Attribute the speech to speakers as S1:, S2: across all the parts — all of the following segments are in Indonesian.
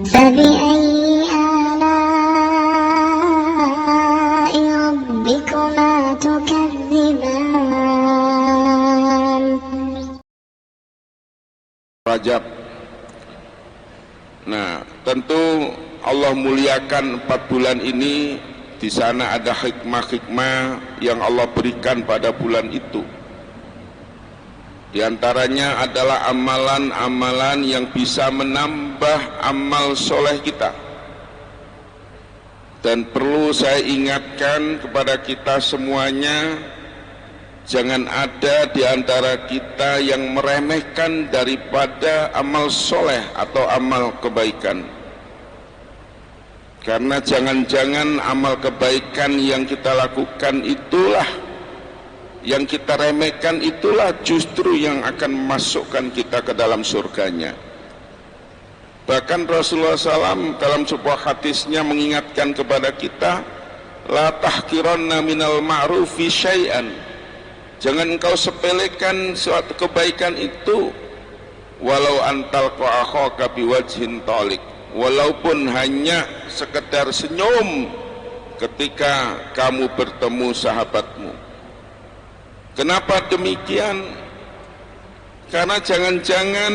S1: فبأي آلاء ربكما تكذبان.
S2: Rajab. Nah, tentu Allah muliakan 4 bulan ini. Di sana ada hikmah-hikmah yang Allah berikan pada bulan itu. Di antaranya adalah amalan-amalan yang bisa menambah amal soleh kita. Dan perlu saya ingatkan kepada kita semuanya, jangan ada di antara kita yang meremehkan daripada amal soleh atau amal kebaikan. Karena jangan-jangan amal kebaikan yang kita lakukan itulah, yang kita remehkan itulah justru yang akan memasukkan kita ke dalam surganya. Bahkan Rasulullah SAW dalam sebuah hadisnya mengingatkan kepada kita, la tahqiranna minal ma'rufi syai'an. Jangan engkau sepelekan suatu kebaikan itu, walau antal akhaka biwajhin talik, walaupun hanya sekedar senyum ketika kamu bertemu sahabatmu. Kenapa demikian? Karena jangan-jangan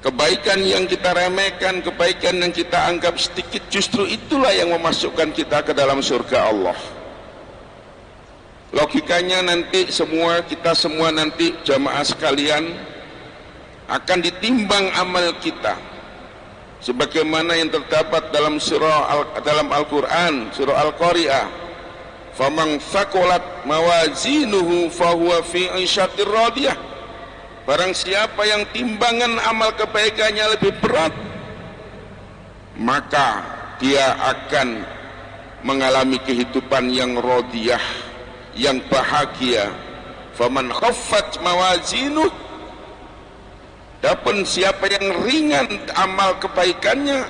S2: kebaikan yang kita remehkan, kebaikan yang kita anggap sedikit, justru itulah yang memasukkan kita ke dalam surga Allah. Logikanya nanti kita semua nanti jamaah sekalian akan ditimbang amal kita sebagaimana yang terdapat dalam dalam Al-Qur'an, surah Al-Qari'ah, faman thaqulat mawazinuhu fahuwa fi 'ishatir radiyah. Barang siapa yang timbangan amal kebaikannya lebih berat, maka dia akan mengalami kehidupan yang radiyah, yang bahagia. Faman khaffat mawazinuhu, adapun siapa yang ringan amal kebaikannya,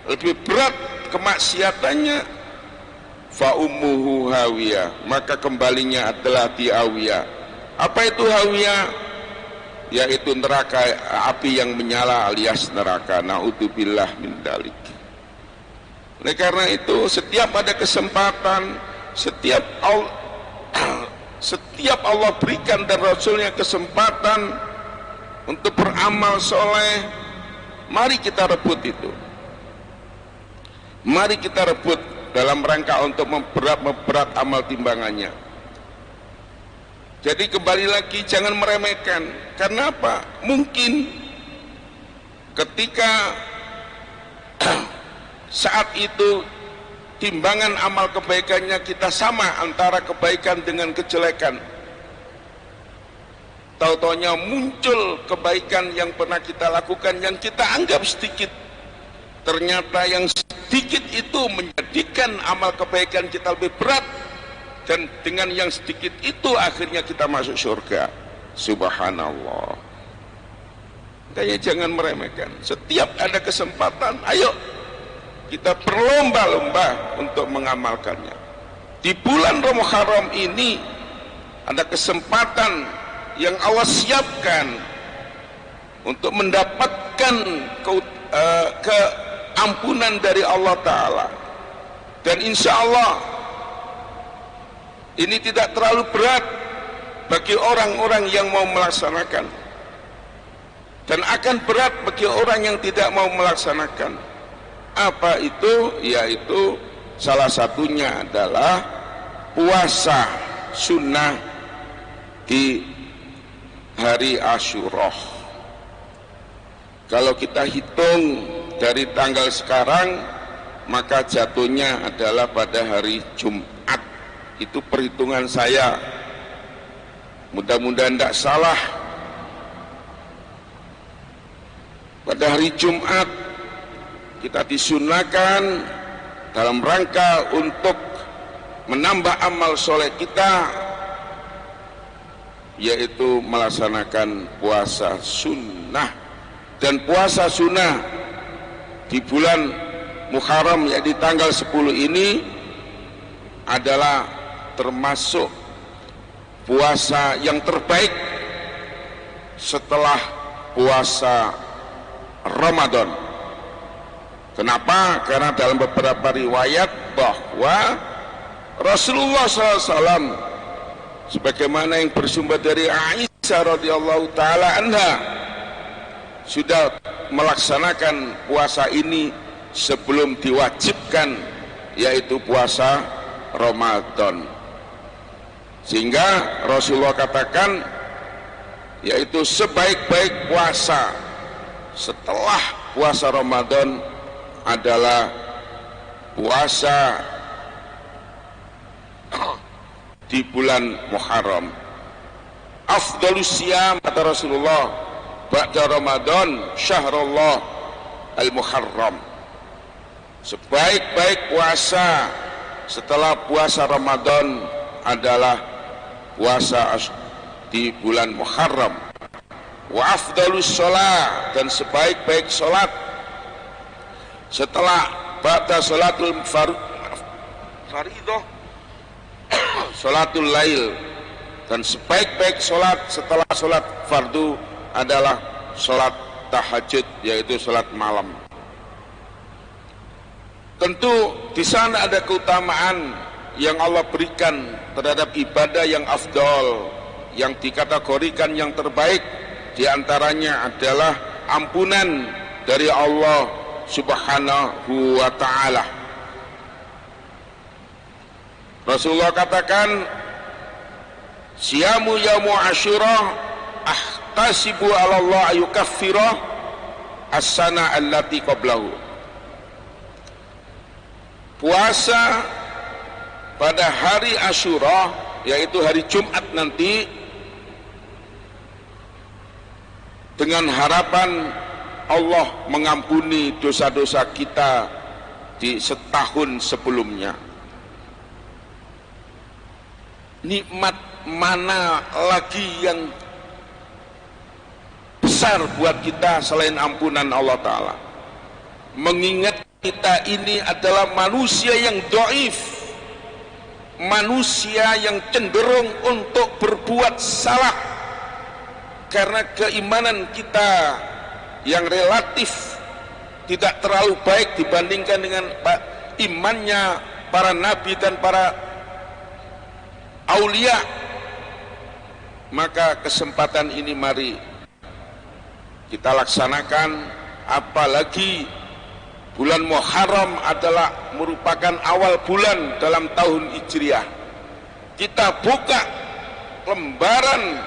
S2: lebih berat kemaksiatannya, fa ummuhu hawiyah, maka kembalinya adalah di hawiyah. Apa itu hawiyah? Yaitu neraka, api yang menyala alias neraka. Naudzubillah min dalik. Oleh karena itu, setiap ada kesempatan, setiap Allah berikan dan Rasulnya kesempatan untuk beramal soleh, mari kita rebut itu. Mari kita rebut dalam rangka untuk memperat amal timbangannya. Jadi kembali lagi, jangan meremehkan. Karena apa? Mungkin ketika saat itu timbangan amal kebaikannya kita sama antara kebaikan dengan kejelekan, tahu-taunya muncul kebaikan yang pernah kita lakukan yang kita anggap sedikit, ternyata yang sedikit itu menjadikan amal kebaikan kita lebih berat, dan dengan yang sedikit itu akhirnya kita masuk surga. Subhanallah. Makanya jangan meremehkan. Setiap ada kesempatan, ayo kita berlomba-lomba untuk mengamalkannya. Di bulan Muharram ini ada kesempatan yang Allah siapkan untuk mendapatkan keampunan dari Allah Ta'ala. Dan insya Allah ini tidak terlalu berat bagi orang-orang yang mau melaksanakan, dan akan berat bagi orang yang tidak mau melaksanakan. Apa itu? Yaitu salah satunya adalah puasa sunnah di hari Asyura. Kalau kita hitung dari tanggal sekarang, maka jatuhnya adalah pada hari Jumat. Itu perhitungan saya, mudah-mudahan tidak salah. Pada hari Jumat kita disunahkan dalam rangka untuk menambah amal soleh kita, yaitu melaksanakan puasa sunnah. Dan puasa sunnah di bulan Muharram, yaitu tanggal 10 ini, adalah termasuk puasa yang terbaik setelah puasa Ramadan. Kenapa? Karena dalam beberapa riwayat bahwa Rasulullah SAW sebagaimana yang bersumber dari Aisyah radhiyallahu taala anha sudah melaksanakan puasa ini sebelum diwajibkan, yaitu puasa Ramadan. Sehingga Rasulullah katakan, yaitu sebaik-baik puasa setelah puasa Ramadan adalah puasa di bulan Muharram. Afdhalus siyam, kata Rasulullah, ba'da Ramadan syahrullah al-Muharram. Sebaik-baik puasa setelah puasa Ramadan adalah puasa di bulan Muharram. Wa afdhalus shalah, dan sebaik-baik salat setelah ba'da salatul faridah salatul lail, dan sebaik-baik salat setelah salat fardu adalah salat tahajud, yaitu salat malam. Tentu di sana ada keutamaan yang Allah berikan terhadap ibadah yang afdal, yang dikategorikan yang terbaik. Di antaranya adalah ampunan dari Allah Subhanahu wa ta'ala. Rasulullah katakan, siyamu yaumu asyura ahtasibu ala Allah ayukaffira as-sana allati qablahu. Puasa pada hari Asyura, yaitu hari Jumat nanti, dengan harapan Allah mengampuni dosa-dosa kita di setahun sebelumnya. Nikmat mana lagi yang besar buat kita selain ampunan Allah Ta'ala? Mengingat kita ini adalah manusia yang dhaif, manusia yang cenderung untuk berbuat salah karena keimanan kita yang relatif tidak terlalu baik dibandingkan dengan imannya para nabi dan para aulia. Maka kesempatan ini mari kita laksanakan, apalagi bulan Muharram adalah merupakan awal bulan dalam tahun Hijriah. Kita buka lembaran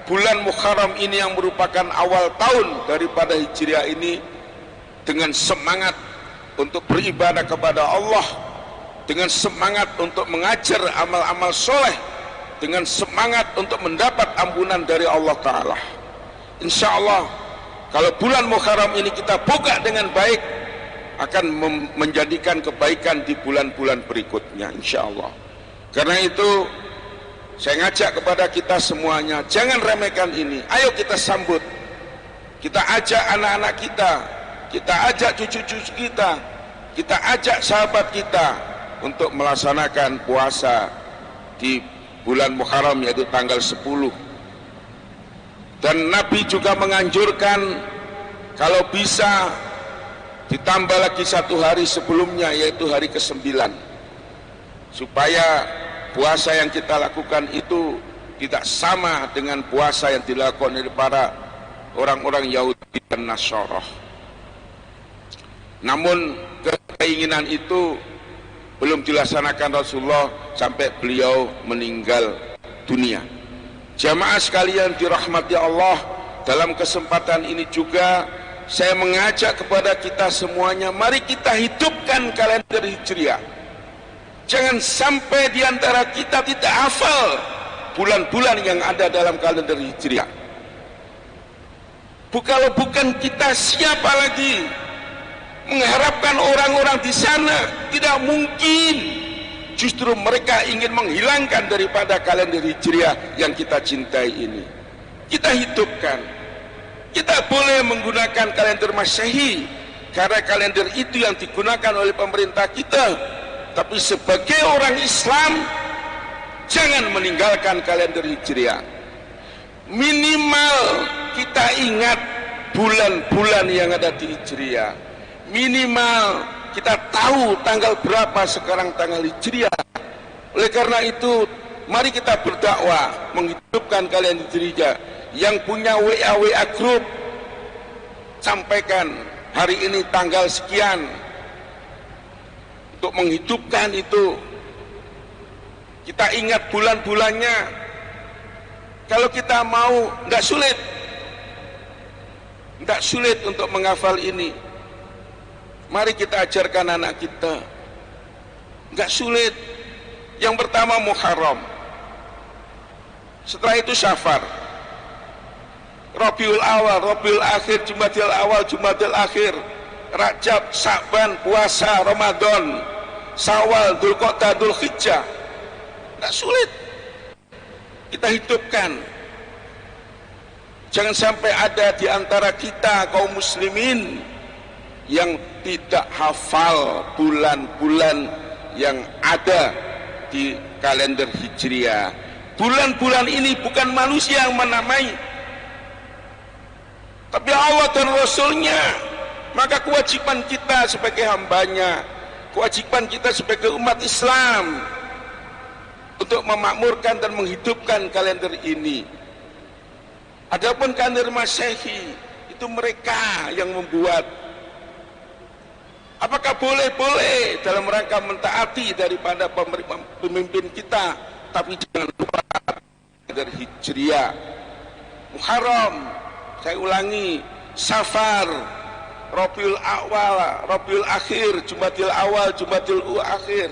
S2: bulan Muharram ini yang merupakan awal tahun daripada Hijriah ini dengan semangat untuk beribadah kepada Allah, dengan semangat untuk mengajar amal-amal soleh, dengan semangat untuk mendapat ampunan dari Allah Ta'ala. Insya Allah kalau bulan Muharram ini kita buka dengan baik, akan menjadikan kebaikan di bulan-bulan berikutnya, insya Allah. Karena itu saya ngajak kepada kita semuanya, jangan remehkan ini. Ayo kita sambut, kita ajak anak-anak kita ajak cucu-cucu kita ajak sahabat kita untuk melaksanakan puasa di bulan Muharram, yaitu tanggal 10. Dan Nabi juga menganjurkan kalau bisa ditambah lagi satu hari sebelumnya, yaitu hari ke-9, supaya puasa yang kita lakukan itu tidak sama dengan puasa yang dilakukan oleh para orang-orang Yahudi dan Nasrani. Namun keinginan itu belum dilaksanakan Rasulullah sampai beliau meninggal dunia. Jamaah sekalian dirahmati Allah, dalam kesempatan ini juga saya mengajak kepada kita semuanya, mari kita hidupkan kalender Hijriah. Jangan sampai diantara kita tidak hafal bulan-bulan yang ada dalam kalender Hijriah. Kalau bukan kita, siapa lagi? Mengharapkan orang-orang di sana tidak mungkin. Justru mereka ingin menghilangkan daripada kalender Hijriah yang kita cintai ini. Kita hidupkan. Kita boleh menggunakan kalender Masehi karena kalender itu yang digunakan oleh pemerintah kita. Tapi sebagai orang Islam, jangan meninggalkan kalender Hijriah. Minimal kita ingat bulan-bulan yang ada di Hijriah. minimal kita tahu tanggal berapa sekarang tanggal Hijriah. Oleh karena itu, mari kita berdakwah menghidupkan kalian Hijriah. Yang punya WA group, sampaikan hari ini tanggal sekian untuk menghidupkan itu. Kita ingat bulan-bulannya. Kalau kita mau, tidak sulit untuk menghafal ini. Mari kita ajarkan anak kita. Tidak sulit. Yang pertama Muharram, setelah itu Syafar, Rabiul Awal, Rabiul Akhir, Jumadil Awal, Jumadil Akhir, Rajab, Sa'ban, puasa, Ramadan, Syawal, Dzulqa'dah, Dzulhijjah. Tidak sulit. Kita hidupkan. Jangan sampai ada di antara kita kaum muslimin yang tidak hafal bulan-bulan yang ada di kalender Hijriah. Bulan-bulan ini bukan manusia yang menamai, tapi Allah dan Rasulnya. Maka kewajiban kita sebagai hambanya, kewajiban kita sebagai umat Islam untuk memakmurkan dan menghidupkan kalender ini. Adapun kalender Masehi itu mereka yang membuat. Apakah boleh dalam rangka mentaati daripada pemimpin kita, tapi jangan lupa kalender Hijriah, Muharram, saya ulangi, Safar, Rabiul Awal, Rabiul Akhir, Jumadil Awal, Jumadil Akhir,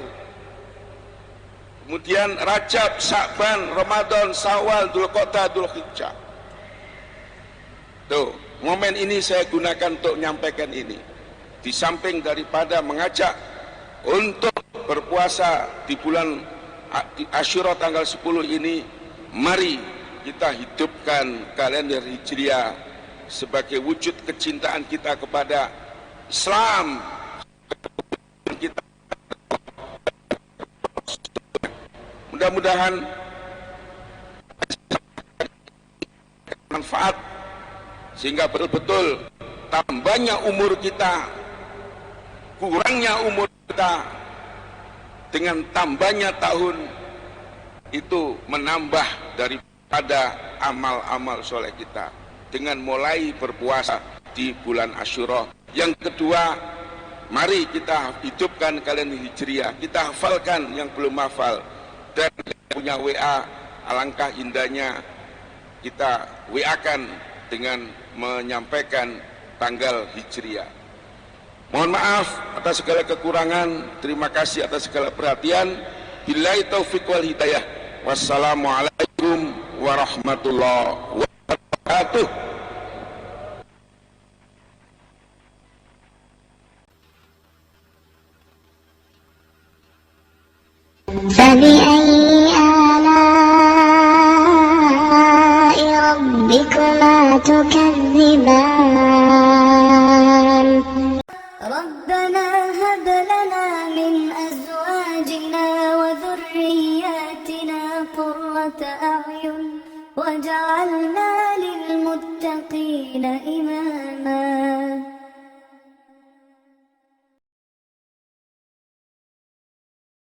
S2: kemudian Rajab, Sa'ban, Ramadan, Syawal, Dzulqa'dah, Dzulhijjah. Tuh, momen ini saya gunakan untuk menyampaikan ini. Di samping daripada mengajak untuk berpuasa di bulan Asyura tanggal 10 ini, mari kita hidupkan kalender Hijriah sebagai wujud kecintaan kita kepada Islam. Kita mudah-mudahan manfaat, sehingga betul-betul tambahnya umur kita, kurangnya umur kita, dengan tambahnya tahun itu menambah daripada amal-amal soleh kita dengan mulai berpuasa di bulan Asyura. Yang kedua, mari kita hidupkan kalender Hijriah, kita hafalkan yang belum hafal, dan punya WA, alangkah indahnya kita WA-kan dengan menyampaikan tanggal Hijriah. Mohon maaf atas segala kekurangan, terima kasih atas segala perhatian. Billahi taufiq wal hidayah. Wassalamualaikum warahmatullahi wabarakatuh.
S1: فبأي آلاء ربكما تكذبان ربنا هب لنا من أزواجنا وذرياتنا قرة أعين واجعلنا للمتقين إماما